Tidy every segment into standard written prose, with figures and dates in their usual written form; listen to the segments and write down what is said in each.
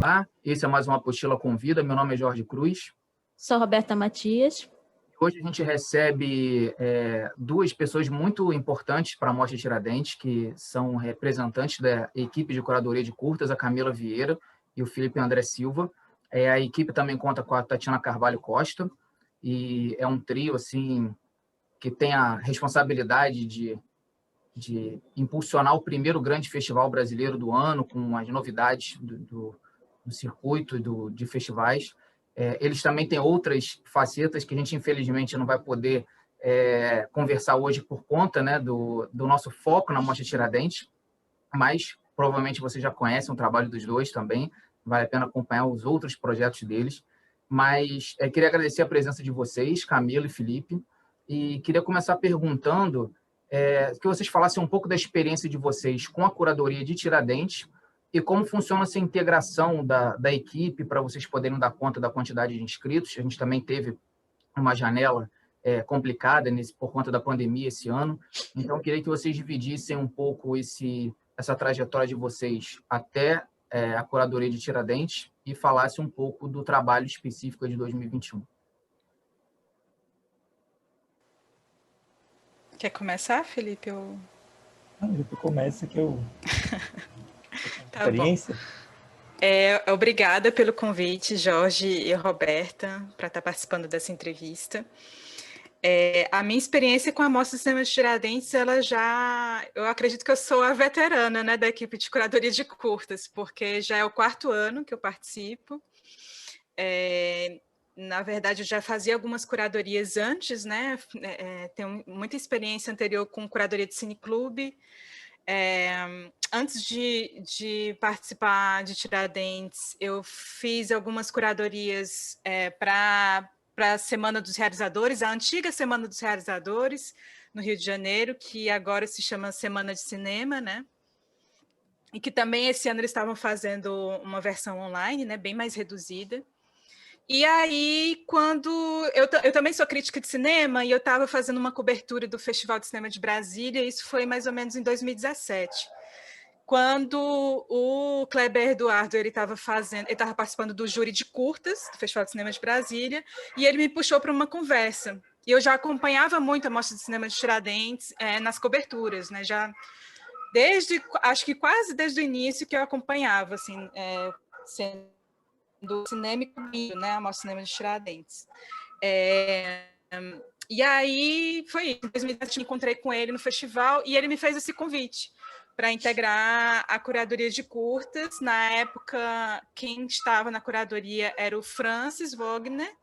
Olá, esse é mais uma Apostila Convida. Meu nome é Jorge Cruz. Sou Roberta Matias. Hoje a gente recebe duas pessoas muito importantes para a Mostra Tiradentes, que são representantes da equipe de curadoria de curtas, a Camila Vieira e o Felipe André Silva. A equipe também conta com a Tatiana Carvalho Costa, e é um trio assim, que tem a responsabilidade de impulsionar o primeiro grande festival brasileiro do ano, com as novidades do circuito de festivais. Eles também têm outras facetas que a gente, infelizmente, não vai poder conversar hoje por conta, né, do nosso foco na Mostra Tiradentes, mas provavelmente você já conhece o trabalho dos dois também, vale a pena acompanhar os outros projetos deles. Mas queria agradecer a presença de vocês, Camila e Felipe, e queria começar perguntando que vocês falassem um pouco da experiência de vocês com a curadoria de Tiradentes e como funciona essa integração da equipe para vocês poderem dar conta da quantidade de inscritos. A gente também teve uma janela complicada por conta da pandemia esse ano, então eu queria que vocês dividissem um pouco essa trajetória de vocês até a curadoria de Tiradentes e falassem um pouco do trabalho específico de 2021. Quer começar, Felipe? Tu começa que eu... Tá experiência. Bom. Obrigada pelo convite, Jorge e Roberta, para estar participando dessa entrevista. A minha experiência com a Mostra de Cinema de Tiradentes, eu acredito que eu sou a veterana, né, da equipe de curadoria de curtas, porque já é o 4º ano que eu participo. Na verdade, eu já fazia algumas curadorias antes, né? Tenho muita experiência anterior com curadoria de cineclube. Antes de participar de Tiradentes, eu fiz algumas curadorias para a Semana dos Realizadores, a antiga Semana dos Realizadores, no Rio de Janeiro, que agora se chama Semana de Cinema, né? E que também esse ano eles estavam fazendo uma versão online, né? Bem mais reduzida. E aí, quando... Eu também sou crítica de cinema, e eu estava fazendo uma cobertura do Festival de Cinema de Brasília, isso foi mais ou menos em 2017, quando o Kleber Eduardo ele estava participando do júri de curtas do Festival de Cinema de Brasília, e ele me puxou para uma conversa. E eu já acompanhava muito a Mostra de Cinema de Tiradentes nas coberturas, né? Já acho que quase desde o início que eu acompanhava, assim, do cinema e comigo, né, a Mostra de Cinema de Tiradentes. E aí foi isso. Em 2017 me encontrei com ele no festival e ele me fez esse convite para integrar a curadoria de curtas. Na época, quem estava na curadoria era o Francis Wagner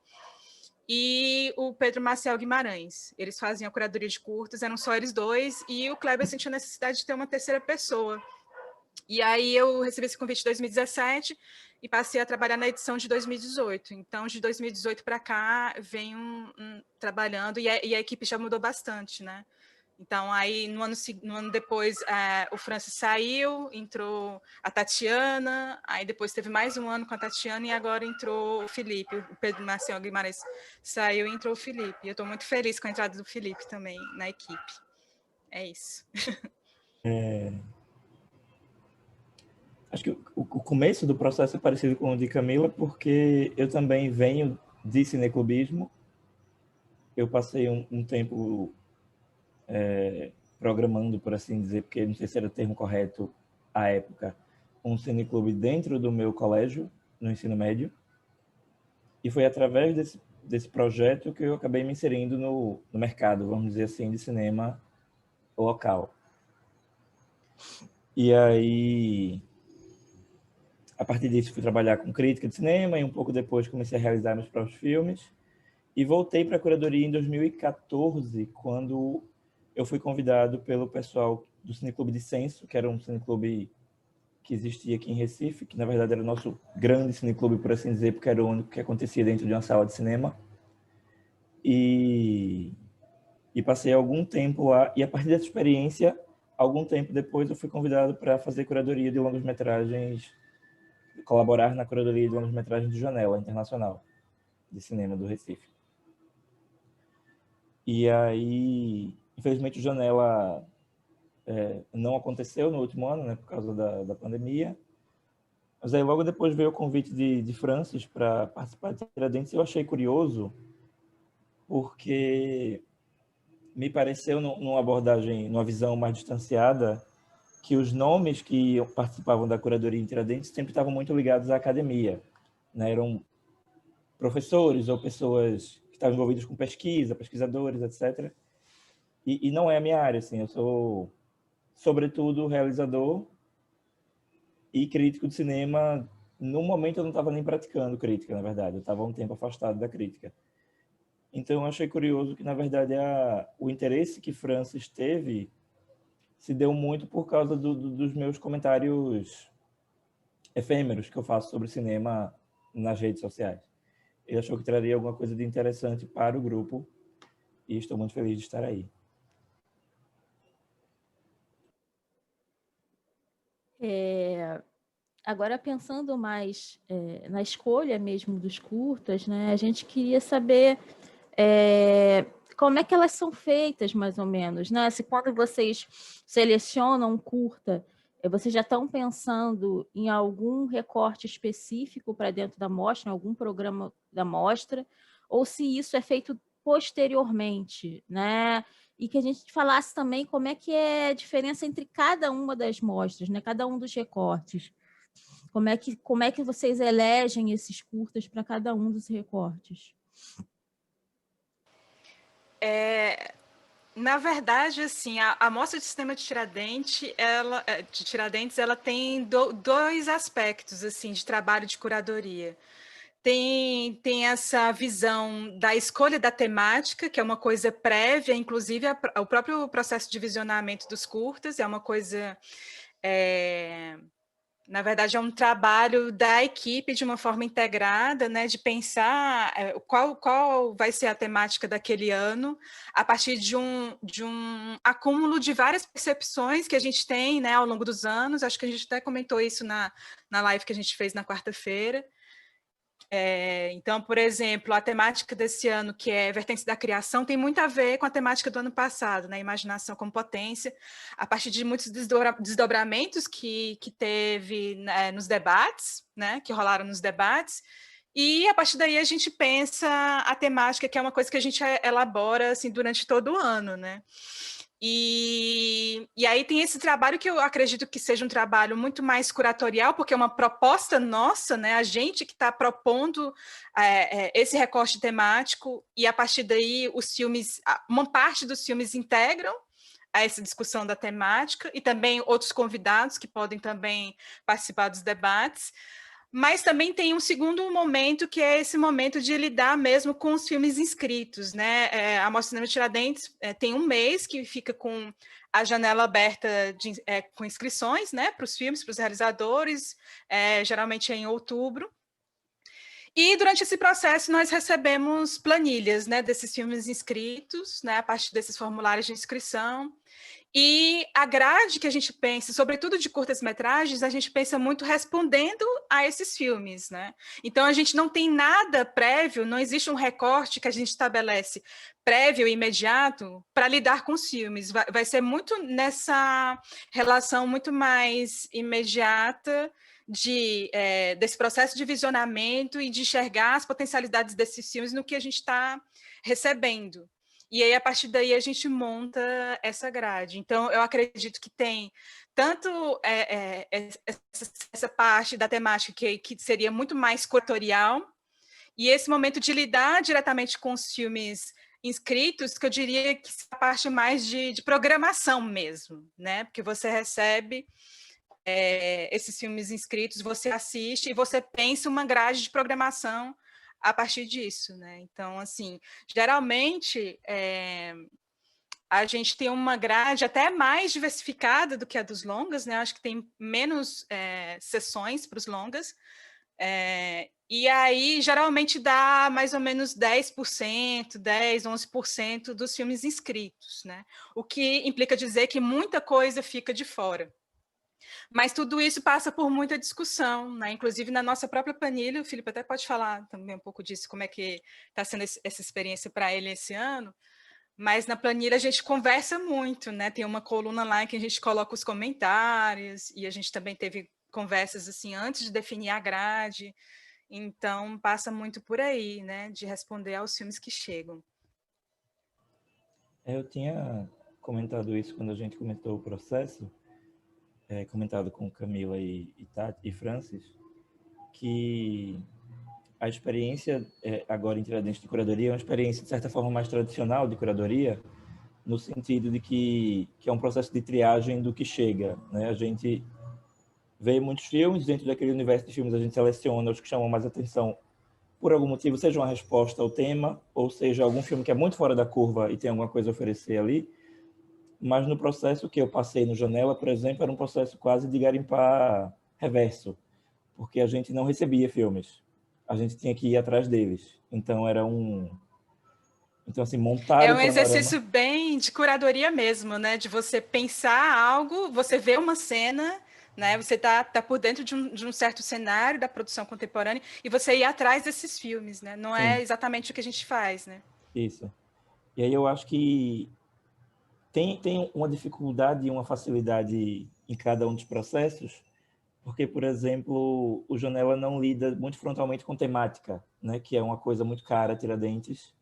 e o Pedro Maciel Guimarães. Eles faziam a curadoria de curtas, eram só eles dois, e o Kleber sentiu a necessidade de ter uma terceira pessoa. E aí eu recebi esse convite em 2017 e passei a trabalhar na edição de 2018. Então, de 2018 para cá, venho trabalhando e a equipe já mudou bastante, né? Então, aí, no ano depois, o Francis saiu, entrou a Tatiana, aí depois teve mais um ano com a Tatiana e agora entrou o Felipe, o Pedro Marcelo Guimarães saiu e entrou o Felipe. E eu estou muito feliz com a entrada do Felipe também na equipe. É isso. Acho que o começo do processo é parecido com o de Camila, porque eu também venho de cineclubismo. Eu passei um tempo programando, por assim dizer, porque não sei se era o termo correto à época, um cineclube dentro do meu colégio, no ensino médio. E foi através desse projeto que eu acabei me inserindo no mercado, vamos dizer assim, de cinema local. E aí, a partir disso, fui trabalhar com crítica de cinema e um pouco depois comecei a realizar meus próprios filmes. E voltei para a curadoria em 2014, quando eu fui convidado pelo pessoal do Cineclube de Censo, que era um cineclube que existia aqui em Recife, que na verdade era o nosso grande cineclube, por assim dizer, porque era o único que acontecia dentro de uma sala de cinema. E passei algum tempo lá, e a partir dessa experiência, algum tempo depois, eu fui convidado para fazer curadoria de longas-metragens, colaborar na curadoria de longas-metragens do Janela Internacional de Cinema do Recife. E aí, infelizmente, o Janela não aconteceu no último ano, né, por causa da pandemia. Mas aí logo depois veio o convite de Francis para participar de Tiradentes, e eu achei curioso, porque me pareceu, numa abordagem, numa visão mais distanciada, que os nomes que participavam da curadoria em Tiradentes sempre estavam muito ligados à academia, né? Eram professores ou pessoas que estavam envolvidos com pesquisa, pesquisadores, etc. E não é a minha área, assim, eu sou, sobretudo, realizador e crítico de cinema. No momento eu não estava nem praticando crítica, na verdade, eu estava um tempo afastado da crítica. Então eu achei curioso que, na verdade, o interesse que Francis teve se deu muito por causa dos meus comentários efêmeros que eu faço sobre cinema nas redes sociais. Ele achou que traria alguma coisa de interessante para o grupo e estou muito feliz de estar aí. Agora, pensando mais na escolha mesmo dos curtas, né, a gente queria saber como é que elas são feitas, mais ou menos, né? Se quando vocês selecionam um curta, vocês já estão pensando em algum recorte específico para dentro da mostra, em algum programa da mostra, ou se isso é feito posteriormente, né? E que a gente falasse também como é que é a diferença entre cada uma das mostras, né? Cada um dos recortes. Como é que vocês elegem esses curtas para cada um dos recortes? Na verdade, assim, a mostra de cinema de Tiradentes, ela tem dois aspectos assim de trabalho de curadoria. Tem essa visão da escolha da temática, que é uma coisa prévia, inclusive o próprio processo de visionamento dos curtas, é uma coisa... na verdade, é um trabalho da equipe de uma forma integrada, né, de pensar qual vai ser a temática daquele ano, a partir de um acúmulo de várias percepções que a gente tem, né, ao longo dos anos. Acho que a gente até comentou isso na live que a gente fez na quarta-feira. Então, por exemplo, a temática desse ano, que é Vertentes da Criação, tem muito a ver com a temática do ano passado, né? Imaginação como potência, a partir de muitos desdobramentos que teve, né, nos debates, né? Que rolaram nos debates, e a partir daí a gente pensa a temática, que é uma coisa que a gente elabora assim, durante todo o ano, né? E aí tem esse trabalho que eu acredito que seja um trabalho muito mais curatorial, porque é uma proposta nossa, né? A gente que está propondo esse recorte temático, e a partir daí os filmes, uma parte dos filmes integram a essa discussão da temática, e também outros convidados que podem também participar dos debates. Mas também tem um segundo momento, que é esse momento de lidar mesmo com os filmes inscritos, né? A Mostra Cinema Tiradentes tem um mês que fica com a janela aberta com inscrições, né? Para os filmes, para os realizadores, geralmente é em outubro. E durante esse processo nós recebemos planilhas, né, desses filmes inscritos, né, a partir desses formulários de inscrição. E a grade que a gente pensa, sobretudo de curtas-metragens, a gente pensa muito respondendo a esses filmes, né? Então, a gente não tem nada prévio, não existe um recorte que a gente estabelece prévio e imediato para lidar com os filmes. Vai ser muito nessa relação muito mais imediata desse processo de visionamento e de enxergar as potencialidades desses filmes no que a gente está recebendo. E aí, a partir daí, a gente monta essa grade. Então, eu acredito que tem tanto essa parte da temática que seria muito mais curatorial, e esse momento de lidar diretamente com os filmes inscritos, que eu diria que é a parte mais de programação mesmo, né? Porque você recebe esses filmes inscritos, você assiste e você pensa uma grade de programação a partir disso, né? Então, assim, geralmente a gente tem uma grade até mais diversificada do que a dos longas, né? Acho que tem menos sessões para os longas. E aí, geralmente, dá mais ou menos 10%, 10%, 11% dos filmes inscritos, né? O que implica dizer que muita coisa fica de fora. Mas tudo isso passa por muita discussão, né? Inclusive na nossa própria planilha, o Filipe até pode falar também um pouco disso, como é que está sendo essa experiência para ele esse ano, mas na planilha a gente conversa muito, né? Tem uma coluna lá em que a gente coloca os comentários, e a gente também teve conversas assim antes de definir a grade. Então, passa muito por aí, né, de responder aos filmes que chegam. Eu tinha comentado isso quando a gente comentou o processo, comentado com Camila e Tati e Francis, que a experiência agora em Tiradentes de curadoria é uma experiência, de certa forma, mais tradicional de curadoria, no sentido de que é um processo de triagem do que chega, né? A gente vê muitos filmes, dentro daquele universo de filmes a gente seleciona os que chamam mais atenção por algum motivo, seja uma resposta ao tema, ou seja, algum filme que é muito fora da curva e tem alguma coisa a oferecer ali. Mas no processo que eu passei no Janela, por exemplo, era um processo quase de garimpar reverso, porque a gente não recebia filmes. A gente tinha que ir atrás deles. Então, Então, assim, montar É o um panorama... exercício bem de curadoria mesmo, né? De você pensar algo, você vê uma cena, né? Você tá por dentro de um certo cenário da produção contemporânea e você ir atrás desses filmes, né? Não é Sim, exatamente o que a gente faz, né? isso. E aí eu acho que tem uma dificuldade e uma facilidade em cada um dos processos, porque, por exemplo, o Janela não lida muito frontalmente com temática, né? Que é uma coisa muito cara, Tiradentes,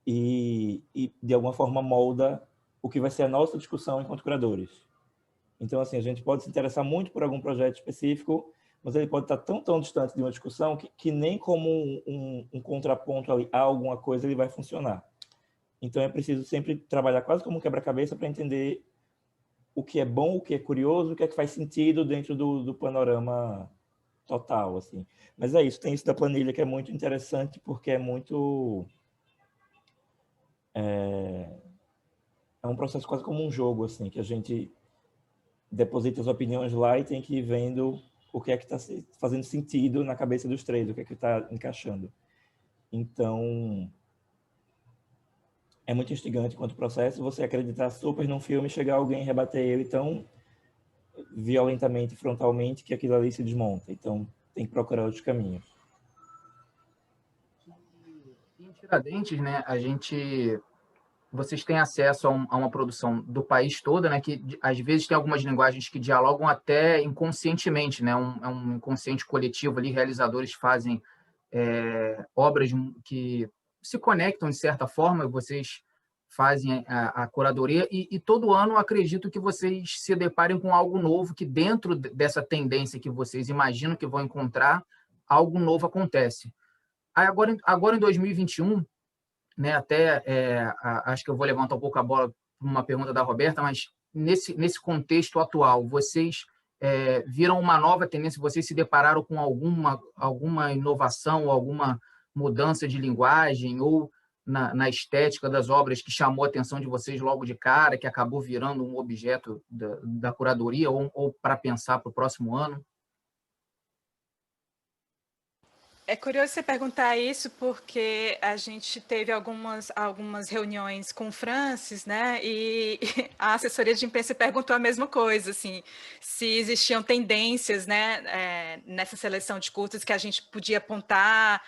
e de alguma forma molda o que vai ser a nossa discussão enquanto curadores. Então, assim, a gente pode se interessar muito por algum projeto específico, mas ele pode estar tão distante de uma discussão que nem como um contraponto ali a alguma coisa ele vai funcionar. Então, é preciso sempre trabalhar quase como um quebra-cabeça para entender o que é bom, o que é curioso, o que é que faz sentido dentro do panorama total, assim. Mas é isso, tem isso da planilha que é muito interessante, porque é muito... É um processo quase como um jogo, assim, que a gente deposita as opiniões lá e tem que ir vendo o que é que está fazendo sentido na cabeça dos três, o que é que está encaixando. Então, é muito instigante quanto processo você acreditar super num filme e chegar alguém e rebater ele tão violentamente, frontalmente, que aquilo ali se desmonta. Então, tem que procurar outros caminhos. Em Tiradentes, né, vocês têm acesso a uma produção do país todo, né, que às vezes tem algumas linguagens que dialogam até inconscientemente, né, é um inconsciente coletivo ali, realizadores fazem obras que se conectam de certa forma, vocês fazem a curadoria e todo ano acredito que vocês se deparem com algo novo que dentro dessa tendência que vocês imaginam que vão encontrar, algo novo acontece. Aí agora em 2021, né, até acho que eu vou levantar um pouco a bola para uma pergunta da Roberta, mas nesse contexto atual, vocês viram uma nova tendência, vocês se depararam com alguma inovação, alguma mudança de linguagem ou na estética das obras que chamou a atenção de vocês logo de cara, que acabou virando um objeto da curadoria ou para pensar para o próximo ano? É curioso você perguntar isso, porque a gente teve algumas reuniões com o Francis, né? E a assessoria de imprensa perguntou a mesma coisa, assim, se existiam tendências, né, nessa seleção de curtas que a gente podia apontar.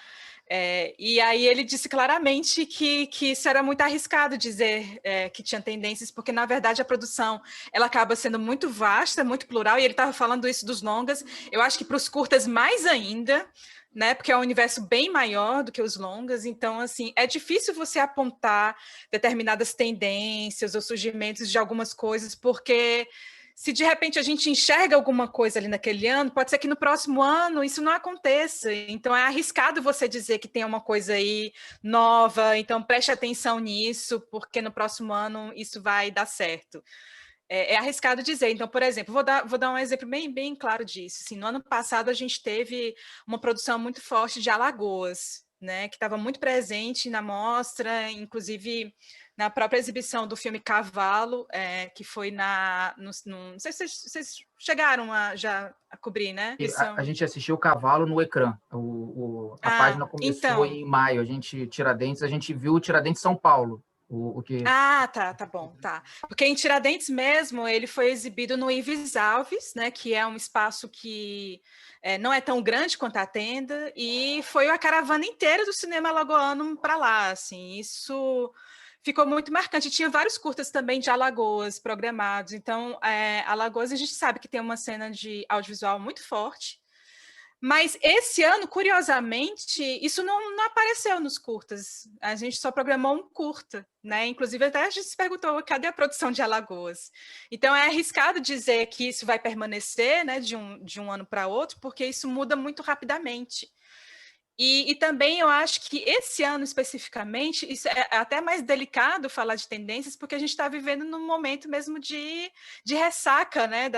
E aí ele disse claramente que isso era muito arriscado dizer que tinha tendências, porque, na verdade, a produção ela acaba sendo muito vasta, muito plural, e ele estava falando isso dos longas. Eu acho que para os curtas mais ainda, né, porque é um universo bem maior do que os longas, então, assim, é difícil você apontar determinadas tendências ou surgimentos de algumas coisas, porque se de repente a gente enxerga alguma coisa ali naquele ano, pode ser que no próximo ano isso não aconteça. Então é arriscado você dizer que tem uma coisa aí nova, então preste atenção nisso, porque no próximo ano isso vai dar certo. É arriscado dizer. Então, por exemplo, vou dar um exemplo bem claro disso. Assim, no ano passado, a gente teve uma produção muito forte de Alagoas, né, que estava muito presente na mostra, inclusive na própria exibição do filme Cavalo, que foi não sei se vocês chegaram já a cobrir, né? E Isso. a gente assistiu o Cavalo no ecrã. A página começou Então. em maio. A gente viu o Tiradentes São Paulo. O que... Tá bom, tá. Porque em Tiradentes mesmo, ele foi exibido no Ives Alves, né, que é um espaço que não é tão grande quanto a tenda, e foi a caravana inteira do cinema alagoano para lá, assim, isso ficou muito marcante. Tinha vários curtas também de Alagoas programados. Então, Alagoas, a gente sabe que tem uma cena de audiovisual muito forte. Mas esse ano, curiosamente, isso não apareceu nos curtas. A gente só programou um curta, né? Inclusive, até a gente se perguntou, cadê a produção de Alagoas? Então, é arriscado dizer que isso vai permanecer, né, de um ano para outro, porque isso muda muito rapidamente. E também eu acho que esse ano especificamente, isso é até mais delicado falar de tendências, porque a gente está vivendo num momento mesmo de ressaca, né,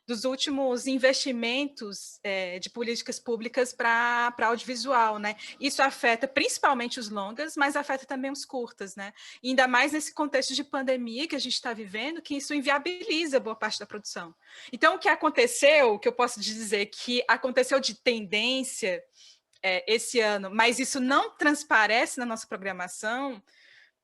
dos últimos investimentos de políticas públicas para audiovisual, né? Isso afeta principalmente os longas, mas afeta também os curtas, né? E ainda mais nesse contexto de pandemia que a gente está vivendo, que isso inviabiliza boa parte da produção. Então, o que aconteceu, o que eu posso dizer que aconteceu de tendência esse ano, mas isso não transparece na nossa programação,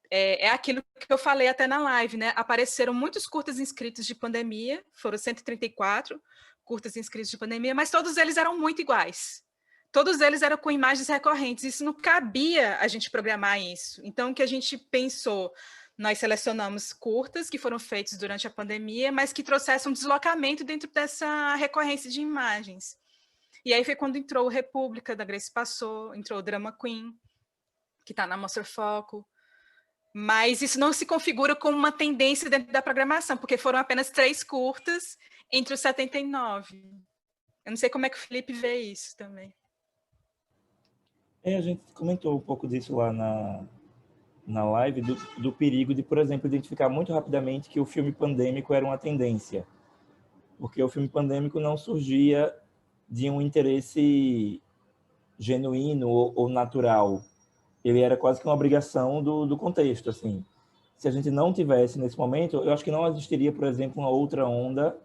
é aquilo que eu falei até na live, né? Apareceram muitos curtas inscritos de pandemia, foram 134 curtas inscritos de pandemia, mas todos eles eram muito iguais. Todos eles eram com imagens recorrentes, isso não cabia a gente programar isso. Então, o que a gente pensou, nós selecionamos curtas que foram feitos durante a pandemia, mas que trouxessem um deslocamento dentro dessa recorrência de imagens. E aí foi quando entrou o República, da Grace Passou, entrou o Drama Queen, que está na Mostra Foco, mas isso não se configura como uma tendência dentro da programação, porque foram apenas 3 curtas entre os 79. Eu não sei como é que o Felipe vê isso também. A gente comentou um pouco disso lá na live, do perigo de, por exemplo, identificar muito rapidamente que o filme pandêmico era uma tendência. Porque o filme pandêmico não surgia de um interesse genuíno ou natural. Ele era quase que uma obrigação do contexto, assim. Se a gente não tivesse nesse momento, eu acho que não existiria, por exemplo, uma outra onda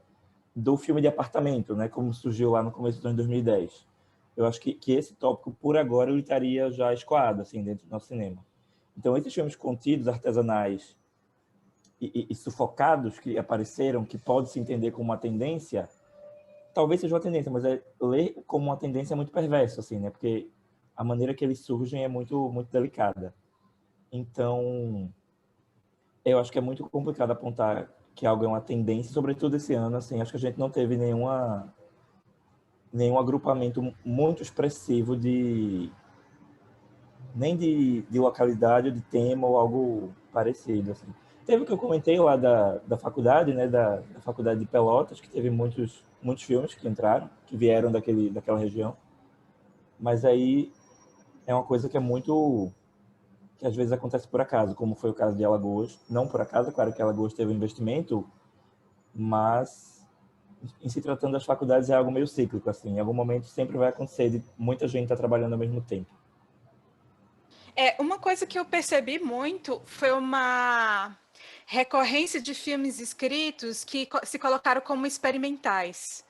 do filme de apartamento, né, como surgiu lá no começo dos anos 2010. Eu acho que esse tópico, por agora, ele estaria já escoado, assim, dentro do nosso cinema. Então, esses filmes contidos, artesanais e sufocados que apareceram, que pode se entender como uma tendência, talvez seja uma tendência, mas ler como uma tendência é muito perverso, assim, né, porque a maneira que eles surgem é muito, muito delicada. Então, eu acho que é muito complicado apontar que algo é uma tendência, sobretudo esse ano, assim, acho que a gente não teve nenhum agrupamento muito expressivo nem de localidade, ou de tema, ou algo parecido, assim. Teve o que eu comentei lá da faculdade, né, da faculdade de Pelotas, que teve muitos filmes que entraram, que vieram daquela região, mas aí é uma coisa que é muito, que às vezes acontece por acaso, como foi o caso de Alagoas. Não por acaso, claro que Alagoas teve um investimento, mas em se tratando das faculdades é algo meio cíclico, assim. Em algum momento sempre vai acontecer de muita gente estar trabalhando ao mesmo tempo. Uma coisa que eu percebi muito foi uma recorrência de filmes escritos que se colocaram como experimentais.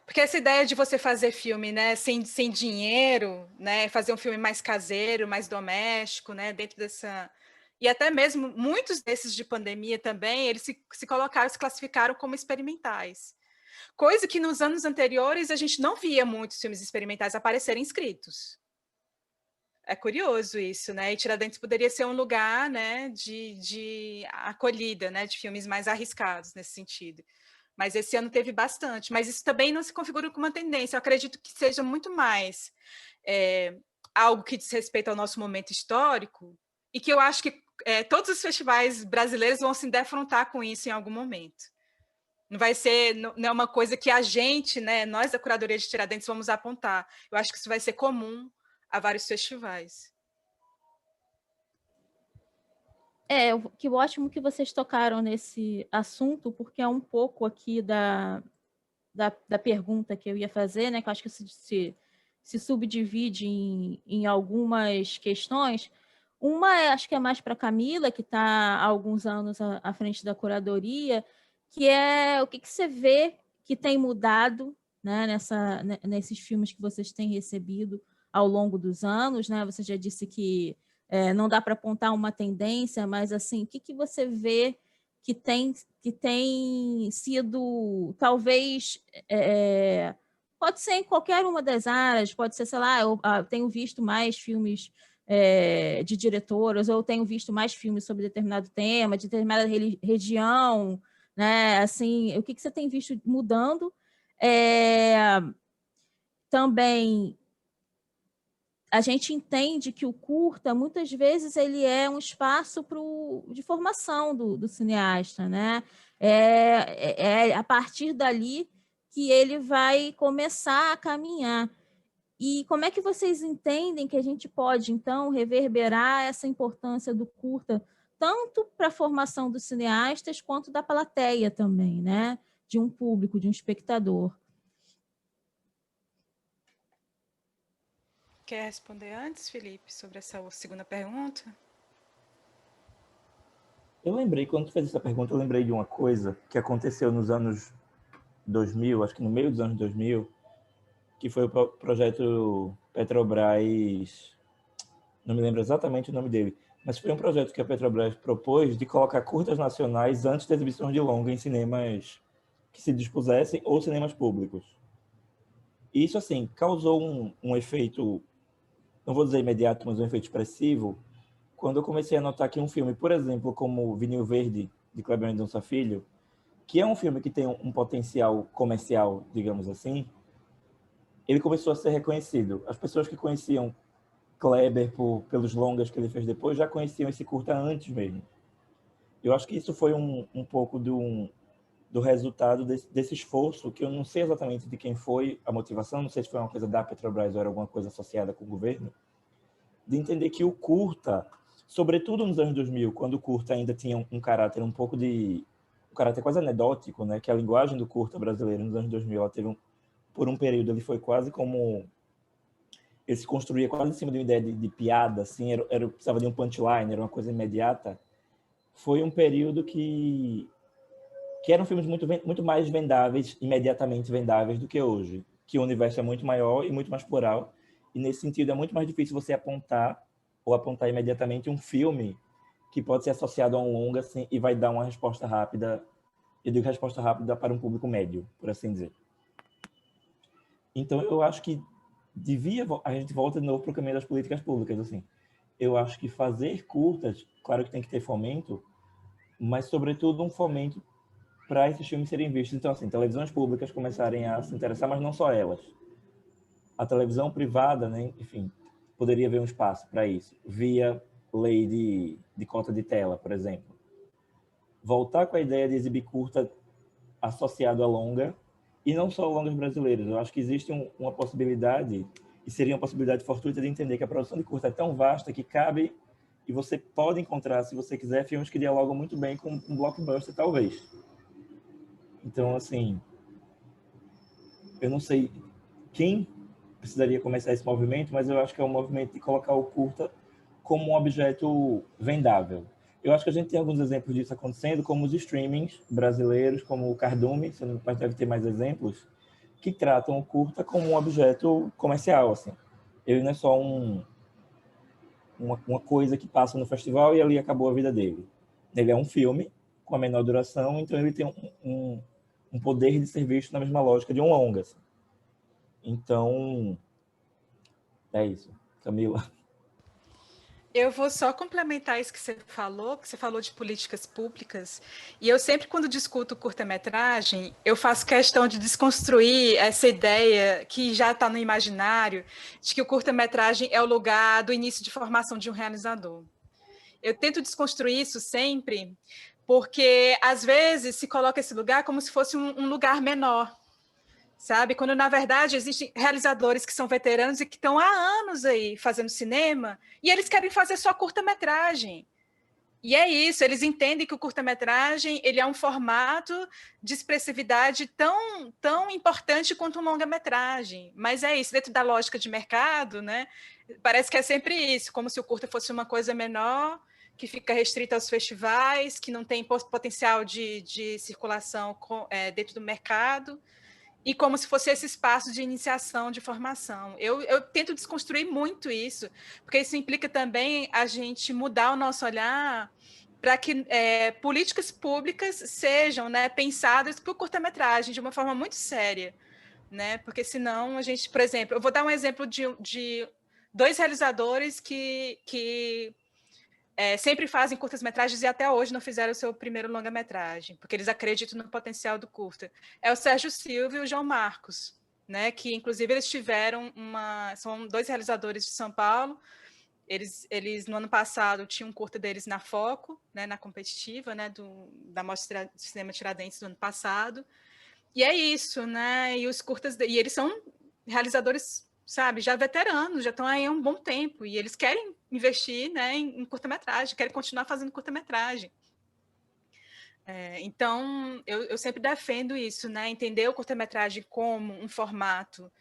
Porque essa ideia de você fazer filme, né, sem dinheiro, né, fazer um filme mais caseiro, mais doméstico, né, dentro dessa... E até mesmo muitos desses de pandemia também, eles se colocaram, se classificaram como experimentais. Coisa que nos anos anteriores a gente não via muitos filmes experimentais aparecerem escritos. É curioso isso, né? E Tiradentes poderia ser um lugar, né, de acolhida, né, de filmes mais arriscados nesse sentido. Mas esse ano teve bastante. Mas isso também não se configura como uma tendência. Eu acredito que seja muito mais algo que diz respeito ao nosso momento histórico e que eu acho que todos os festivais brasileiros vão se defrontar com isso em algum momento. Não vai ser, não é uma coisa que a gente, né, nós da Curadoria de Tiradentes vamos apontar. Eu acho que isso vai ser comum a vários festivais. Que ótimo que vocês tocaram nesse assunto, porque é um pouco aqui da pergunta que eu ia fazer, né, que eu acho que se subdivide em algumas questões. Uma, acho que é mais para a Camila, que está há alguns anos à frente da curadoria, que é o que você vê que tem mudado, né, nesses filmes que vocês têm recebido ao longo dos anos, né? Você já disse que não dá para apontar uma tendência, mas assim, o que você vê que tem sido, talvez, pode ser em qualquer uma das áreas, pode ser, sei lá, eu tenho visto mais filmes de diretoras, ou tenho visto mais filmes sobre determinado tema, de determinada região, né? Assim, o que você tem visto mudando? Também a gente entende que o curta, muitas vezes, ele é um espaço de formação do cineasta, né? A partir dali que ele vai começar a caminhar. E como é que vocês entendem que a gente pode, então, reverberar essa importância do curta, tanto para a formação dos cineastas, quanto da plateia também, né? De um público, de um espectador? Quer responder antes, Felipe, sobre essa segunda pergunta? Eu lembrei, quando tu fez essa pergunta, eu lembrei de uma coisa que aconteceu nos anos 2000, acho que no meio dos anos 2000, que foi o projeto Petrobras, não me lembro exatamente o nome dele, mas foi um projeto que a Petrobras propôs de colocar curtas nacionais antes da exibição de longa em cinemas que se dispusessem ou cinemas públicos. E isso, assim, causou um efeito, não vou dizer imediato, mas um efeito expressivo, quando eu comecei a notar que um filme, por exemplo, como Vinil Verde, de Kleber Mendonça Filho, que é um filme que tem um potencial comercial, digamos assim, ele começou a ser reconhecido. As pessoas que conheciam Kleber pelos longas que ele fez depois já conheciam esse curta antes mesmo. Eu acho que isso foi um pouco do resultado desse esforço, que eu não sei exatamente de quem foi a motivação, não sei se foi uma coisa da Petrobras ou era alguma coisa associada com o governo, de entender que o curta, sobretudo nos anos 2000, quando o curta ainda tinha um caráter um pouco um caráter quase anedótico, né, que a linguagem do curta brasileiro nos anos 2000, ela teve por um período, ele foi quase como... Ele se construía quase em cima de uma ideia de piada, assim, precisava de um punchline, era uma coisa imediata. Foi um período que eram filmes muito mais vendáveis, imediatamente vendáveis do que hoje, que o universo é muito maior e muito mais plural, e nesse sentido é muito mais difícil você apontar imediatamente um filme que pode ser associado a um longa, assim, e vai dar uma resposta rápida, eu digo resposta rápida para um público médio, por assim dizer. Então eu acho que a gente volta de novo para o caminho das políticas públicas, assim. Eu acho que fazer curtas, claro que tem que ter fomento, mas sobretudo um fomento para esses filmes serem vistos. Então, assim, televisões públicas começarem a se interessar, mas não só elas. A televisão privada, né, enfim, poderia haver um espaço para isso, via lei de cota de tela, por exemplo. Voltar com a ideia de exibir curta associado a longa, e não só longas brasileiros. Eu acho que existe uma possibilidade, e seria uma possibilidade fortuita de entender que a produção de curta é tão vasta que cabe, e você pode encontrar, se você quiser, filmes que dialogam muito bem com um blockbuster, talvez. Então, assim, eu não sei quem precisaria começar esse movimento, mas eu acho que é um movimento de colocar o curta como um objeto vendável. Eu acho que a gente tem alguns exemplos disso acontecendo, como os streamings brasileiros, como o Cardume, mas deve ter mais exemplos, que tratam o curta como um objeto comercial, assim. Ele não é só uma coisa que passa no festival e ali acabou a vida dele. Ele é um filme com a menor duração, então ele tem um poder de ser visto na mesma lógica de um longa. Assim. Então, é isso. Camila. Eu vou só complementar isso que você falou de políticas públicas, e eu sempre, quando discuto curta-metragem, eu faço questão de desconstruir essa ideia que já está no imaginário, de que o curta-metragem é o lugar do início de formação de um realizador. Eu tento desconstruir isso sempre, porque, às vezes, se coloca esse lugar como se fosse um lugar menor, sabe? Quando, na verdade, existem realizadores que são veteranos e que estão há anos aí fazendo cinema e eles querem fazer só curta-metragem. E é isso, eles entendem que o curta-metragem ele é um formato de expressividade tão importante quanto um longa-metragem. Mas é isso, dentro da lógica de mercado, né? Parece que é sempre isso, como se o curta fosse uma coisa menor, que fica restrita aos festivais, que não tem potencial de circulação dentro do mercado, e como se fosse esse espaço de iniciação, de formação. Eu tento desconstruir muito isso, porque isso implica também a gente mudar o nosso olhar para que políticas públicas sejam, né, pensadas por curta-metragem de uma forma muito séria, né? Porque senão a gente, por exemplo, eu vou dar um exemplo de dois realizadores que sempre fazem curtas-metragens e até hoje não fizeram o seu primeiro longa-metragem, porque eles acreditam no potencial do curta. É o Sérgio Silva e o João Marcos, né? Que, inclusive, eles tiveram são dois realizadores de São Paulo. Eles no ano passado, tinham um curta deles na Foco, né, na competitiva, né, da Mostra de Cinema Tiradentes do ano passado. E é isso, né? E os curtas... E eles são realizadores, sabe, já veteranos, já estão aí há um bom tempo, e eles querem investir, né, em curta-metragem, querem continuar fazendo curta-metragem. Então, eu sempre defendo isso, né, entender o curta-metragem como um formato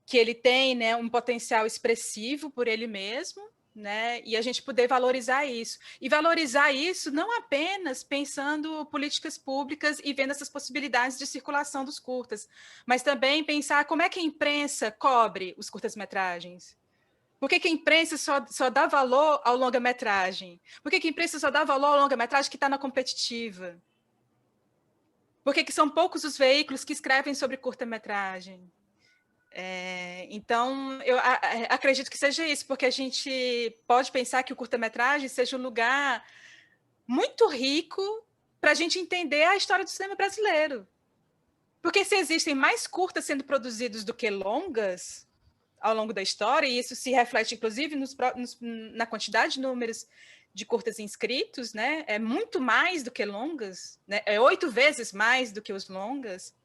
que ele tem, né, um potencial expressivo por ele mesmo, né, e a gente poder valorizar isso. E valorizar isso não apenas pensando políticas públicas e vendo essas possibilidades de circulação dos curtas, mas também pensar como é que a imprensa cobre os curtas-metragens. Por que a imprensa só dá valor ao longa-metragem? Por que a imprensa só dá valor ao longa-metragem que está na competitiva? Por que são poucos os veículos que escrevem sobre curta-metragem? Então, eu acredito que seja isso, porque a gente pode pensar que o curta-metragem seja um lugar muito rico para a gente entender a história do cinema brasileiro. Porque se existem mais curtas sendo produzidos do que longas ao longo da história, e isso se reflete, inclusive, na quantidade de números de curtas inscritos, né? É muito mais do que longas, né? É 8 vezes mais do que os longas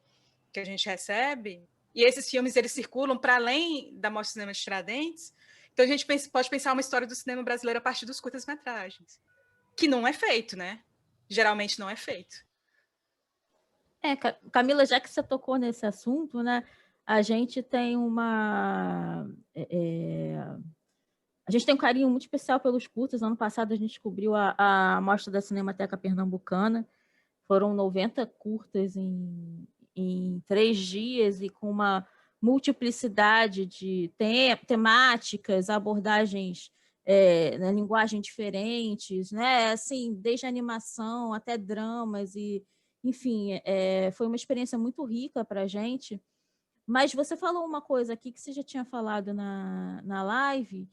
que a gente recebe. E esses filmes, eles circulam para além da Mostra de Cinema de Tiradentes. Então, a gente pode pensar uma história do cinema brasileiro a partir dos curtas-metragens. Que não é feito, né? Geralmente não é feito. Camila, já que você tocou nesse assunto, né? A gente tem a gente tem um carinho muito especial pelos curtas. Ano passado, a gente descobriu a Mostra da Cinemateca Pernambucana. Foram 90 curtas em 3 dias e com uma multiplicidade de temáticas, abordagens na linguagem diferentes, né? Assim, desde animação até dramas e, enfim, foi uma experiência muito rica para a gente. Mas você falou uma coisa aqui que você já tinha falado na live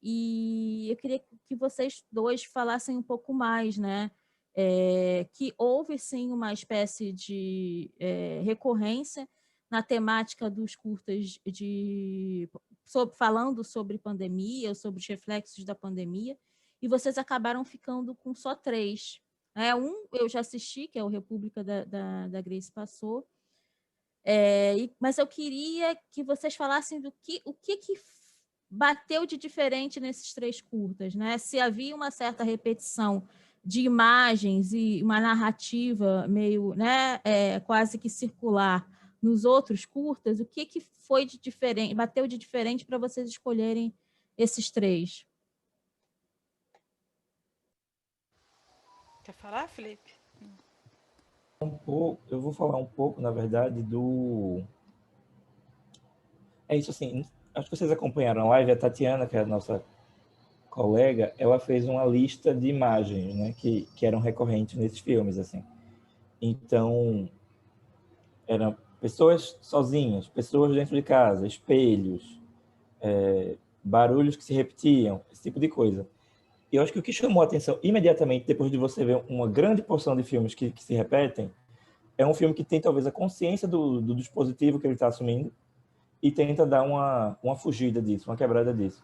e eu queria que vocês dois falassem um pouco mais, né? Que houve, sim, uma espécie de recorrência na temática dos curtas falando sobre pandemia, sobre os reflexos da pandemia, e vocês acabaram ficando com só 3. Um eu já assisti, que é o República da Grace Passou, mas eu queria que vocês falassem o que bateu de diferente nesses 3 curtas, né? Se havia uma certa repetição de imagens e uma narrativa meio, né, quase que circular nos outros curtas, o que foi de diferente, bateu de diferente para vocês escolherem esses 3? Quer falar, Felipe? Eu vou falar um pouco, na verdade, É isso, assim, acho que vocês acompanharam a live, a Tatiana, que é a nossa colega, ela fez uma lista de imagens, né, que eram recorrentes nesses filmes, assim. Então, eram pessoas sozinhas, pessoas dentro de casa, espelhos, barulhos que se repetiam, esse tipo de coisa. E eu acho que o que chamou a atenção imediatamente, depois de você ver uma grande porção de filmes que se repetem, é um filme que tem talvez a consciência do dispositivo que ele está assumindo e tenta dar uma fugida disso, uma quebrada disso.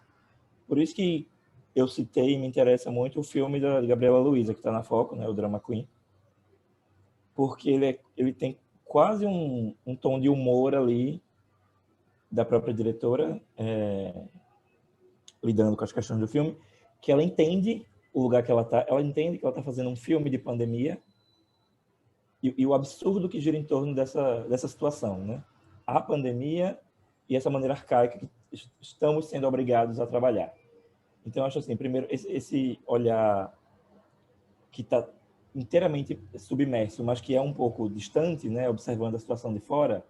Por isso que eu citei e me interessa muito o filme da Gabriela Luiza, que está na Foco, né, o Drama Queen, porque ele tem quase um tom de humor ali da própria diretora, lidando com as questões do filme, que ela entende o lugar que ela está, ela entende que ela está fazendo um filme de pandemia e o absurdo que gira em torno dessa situação, né? A pandemia e essa maneira arcaica que estamos sendo obrigados a trabalhar. Então, eu acho assim, primeiro, esse olhar que está inteiramente submerso, mas que é um pouco distante, né, observando a situação de fora,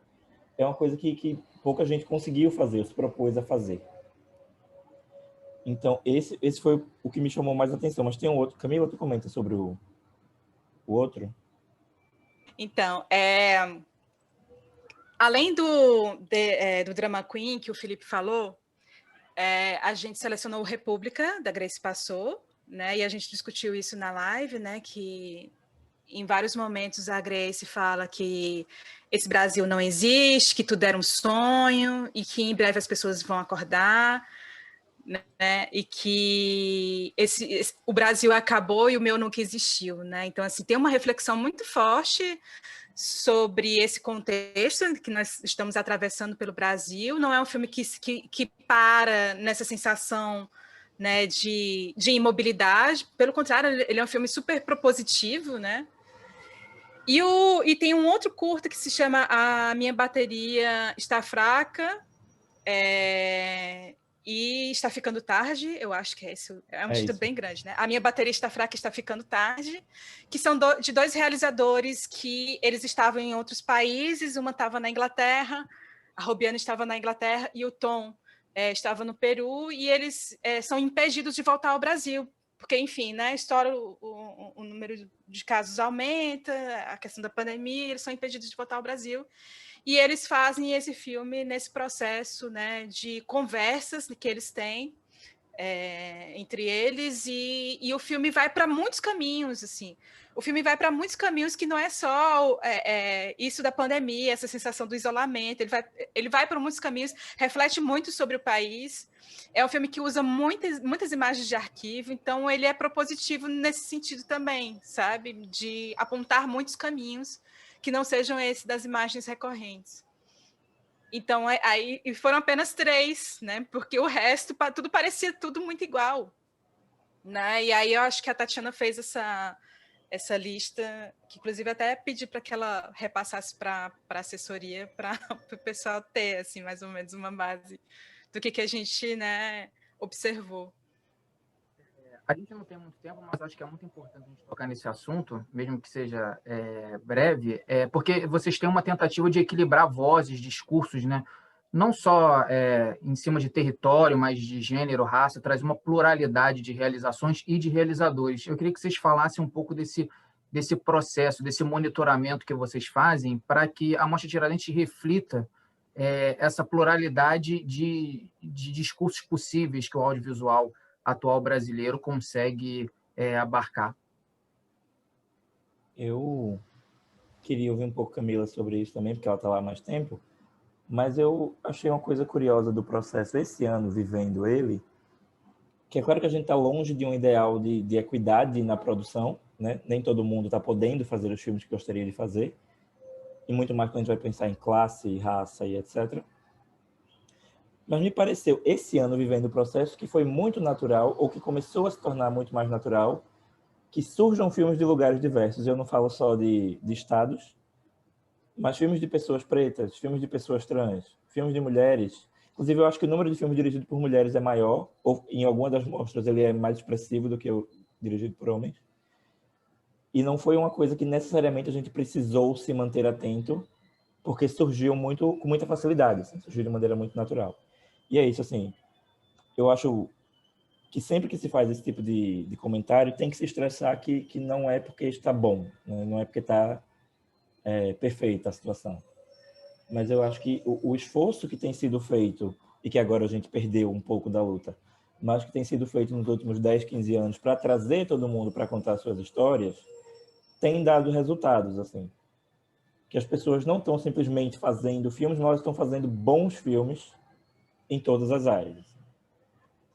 é uma coisa que pouca gente conseguiu fazer, se propôs a fazer. Então, esse foi o que me chamou mais a atenção. Mas tem um outro. Camila, tu comenta sobre o outro? Então, além do Drama Queen, que o Felipe falou, a gente selecionou o República, da Grace Passou, né? E a gente discutiu isso na live, né? Que em vários momentos a Grace fala que esse Brasil não existe, que tudo era um sonho e que em breve as pessoas vão acordar, né? E que o Brasil acabou e o meu nunca existiu, né? Então, assim, tem uma reflexão muito forte sobre esse contexto que nós estamos atravessando pelo Brasil. Não é um filme que para nessa sensação, né, de imobilidade. Pelo contrário, ele é um filme super propositivo, né? E tem um outro curta que se chama A Minha Bateria Está Fraca, e Está Ficando Tarde, eu acho que é esse. É um título bem grande, né? A Minha Bateria Está Fraca e Está Ficando Tarde, que são de dois realizadores que eles estavam em outros países, uma estava na Inglaterra, a Robiana estava na Inglaterra e o Tom estava no Peru, e eles são impedidos de voltar ao Brasil, porque, enfim, né, estoura o número de casos aumenta, a questão da pandemia, eles são impedidos de voltar ao Brasil. E eles fazem esse filme nesse processo, né, de conversas que eles têm entre eles, e o filme vai para muitos caminhos, assim. O filme vai para muitos caminhos que não é só isso da pandemia, essa sensação do isolamento, ele vai para muitos caminhos, reflete muito sobre o país. É um filme que usa muitas imagens de arquivo, então ele é propositivo nesse sentido também, sabe? De apontar muitos caminhos que não sejam esses das imagens recorrentes. Então, aí foram apenas 3, né? Porque o resto, tudo parecia tudo muito igual, né? E aí eu acho que a Tatiana fez essa lista, que inclusive até pedi para que ela repassasse para a assessoria, para o pessoal ter, assim, mais ou menos uma base do que a gente, né, observou. A gente não tem muito tempo, mas acho que é muito importante a gente tocar nesse assunto, mesmo que seja breve, porque vocês têm uma tentativa de equilibrar vozes, discursos, né? Não só em cima de território, mas de gênero, raça, traz uma pluralidade de realizações e de realizadores. Eu queria que vocês falassem um pouco desse processo, desse monitoramento que vocês fazem, para que a Mostra Tiradentes reflita essa pluralidade de discursos possíveis que o audiovisual atual brasileiro consegue abarcar. Eu queria ouvir um pouco Camila sobre isso também, porque ela está lá há mais tempo, mas eu achei uma coisa curiosa do processo esse ano, vivendo ele, que é claro que a gente está longe de um ideal de equidade na produção, né? Nem todo mundo está podendo fazer os filmes que gostaria de fazer, e muito mais quando a gente vai pensar em classe, raça e etc. Mas me pareceu, esse ano, vivendo o processo, que foi muito natural, ou que começou a se tornar muito mais natural, que surjam filmes de lugares diversos. Eu não falo só de estados, mas filmes de pessoas pretas, filmes de pessoas trans, filmes de mulheres. Inclusive, eu acho que o número de filmes dirigidos por mulheres é maior, ou em alguma das mostras ele é mais expressivo do que o dirigido por homens. E não foi uma coisa que necessariamente a gente precisou se manter atento, porque surgiu com muita facilidade, assim, surgiu de maneira muito natural. E é isso, assim, eu acho que sempre que se faz esse tipo de comentário, tem que se estressar que não é porque está bom, né? Não é porque está perfeita a situação. Mas eu acho que o esforço que tem sido feito, e que agora a gente perdeu um pouco da luta, mas que tem sido feito nos últimos 10, 15 anos para trazer todo mundo para contar suas histórias, tem dado resultados, assim. Que as pessoas não estão simplesmente fazendo filmes, mas estão fazendo bons filmes em todas as áreas.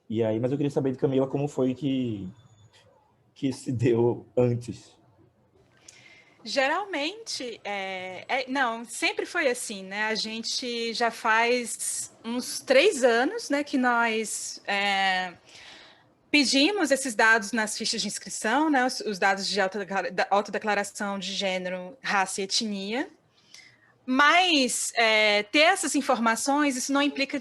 E aí, mas eu queria saber de Camila como foi que se deu antes. Geralmente, não, sempre foi assim, né? A gente já faz uns 3 anos, né, que nós pedimos esses dados nas fichas de inscrição, né, os dados de autodeclaração de gênero, raça e etnia. Mas ter essas informações, isso não implica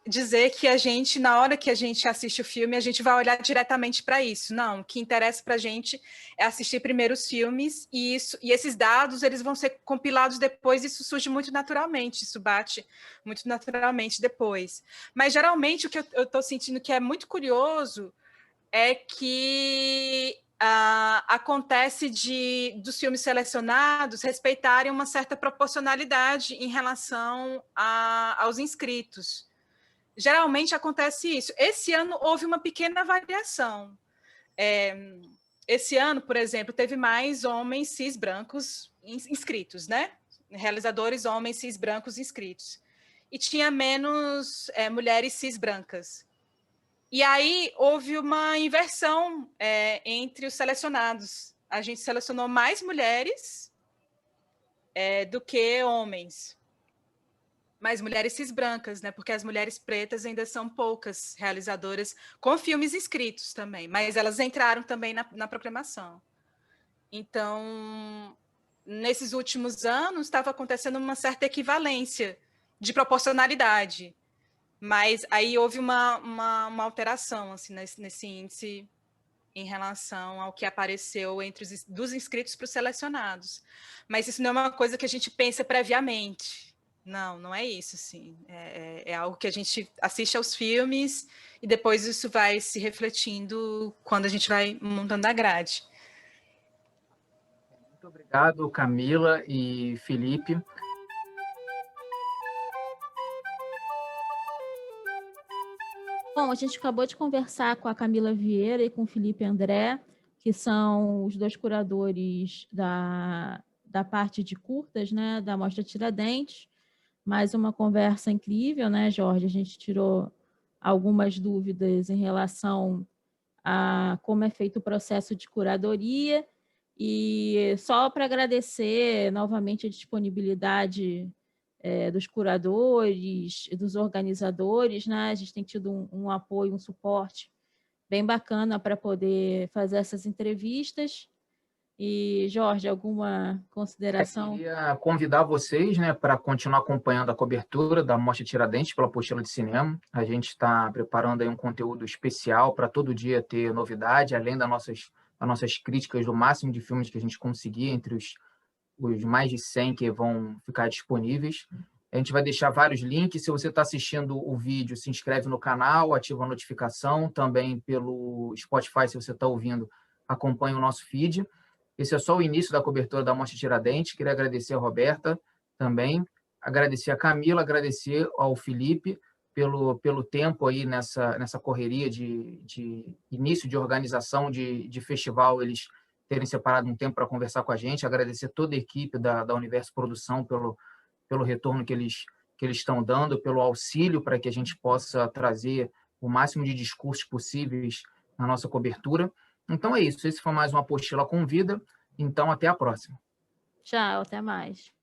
dizer que a gente, na hora que a gente assiste o filme, a gente vai olhar diretamente para isso. Não, o que interessa para a gente é assistir primeiro os filmes, e esses dados eles vão ser compilados depois, isso surge muito naturalmente, isso bate muito naturalmente depois. Mas, geralmente, o que eu estou sentindo que é muito curioso é que acontece dos filmes selecionados respeitarem uma certa proporcionalidade em relação aos inscritos. geralmente acontece isso. Esse ano houve uma pequena variação. Esse ano, por exemplo, teve mais homens cis brancos inscritos, né? Realizadores homens cis brancos inscritos. E tinha menos mulheres cis brancas. E aí houve uma inversão entre os selecionados. A gente selecionou mais mulheres do que homens. Mais mulheres cis brancas, né? Porque as mulheres pretas ainda são poucas realizadoras com filmes inscritos também, mas elas entraram também na programação. Então, nesses últimos anos, estava acontecendo uma certa equivalência de proporcionalidade, mas aí houve uma alteração assim, nesse índice em relação ao que apareceu dos inscritos para os selecionados. Mas isso não é uma coisa que a gente pensa previamente. Não é isso, sim. É algo que a gente assiste aos filmes e depois isso vai se refletindo quando a gente vai montando a grade. Muito obrigado, Camila e Felipe. Bom, a gente acabou de conversar com a Camila Vieira e com o Felipe André, que são os dois curadores da parte de curtas, né, da Mostra Tiradentes. Mais uma conversa incrível, né, Jorge? A gente tirou algumas dúvidas em relação a como é feito o processo de curadoria. E só para agradecer novamente a disponibilidade dos curadores e dos organizadores, né? A gente tem tido um apoio, um suporte bem bacana para poder fazer essas entrevistas. E, Jorge, alguma consideração? Eu queria convidar vocês, né, para continuar acompanhando a cobertura da Mostra Tiradentes pela Apostila de Cinema. A gente está preparando aí um conteúdo especial para todo dia ter novidade, além das nossas críticas do máximo de filmes que a gente conseguir, entre os mais de 100 que vão ficar disponíveis. A gente vai deixar vários links. Se você está assistindo o vídeo, se inscreve no canal, ativa a notificação. Também pelo Spotify, se você está ouvindo, acompanhe o nosso feed. Esse é só o início da cobertura da Mostra Tiradentes. Queria agradecer a Roberta também, agradecer a Camila, agradecer ao Felipe pelo tempo aí nessa correria de início de organização de festival, eles terem separado um tempo para conversar com a gente, agradecer toda a equipe da Universo Produção pelo retorno que eles estão dando, pelo auxílio para que a gente possa trazer o máximo de discursos possíveis na nossa cobertura. Então é isso, esse foi mais uma Apostila com Vida, então até a próxima. Tchau, até mais.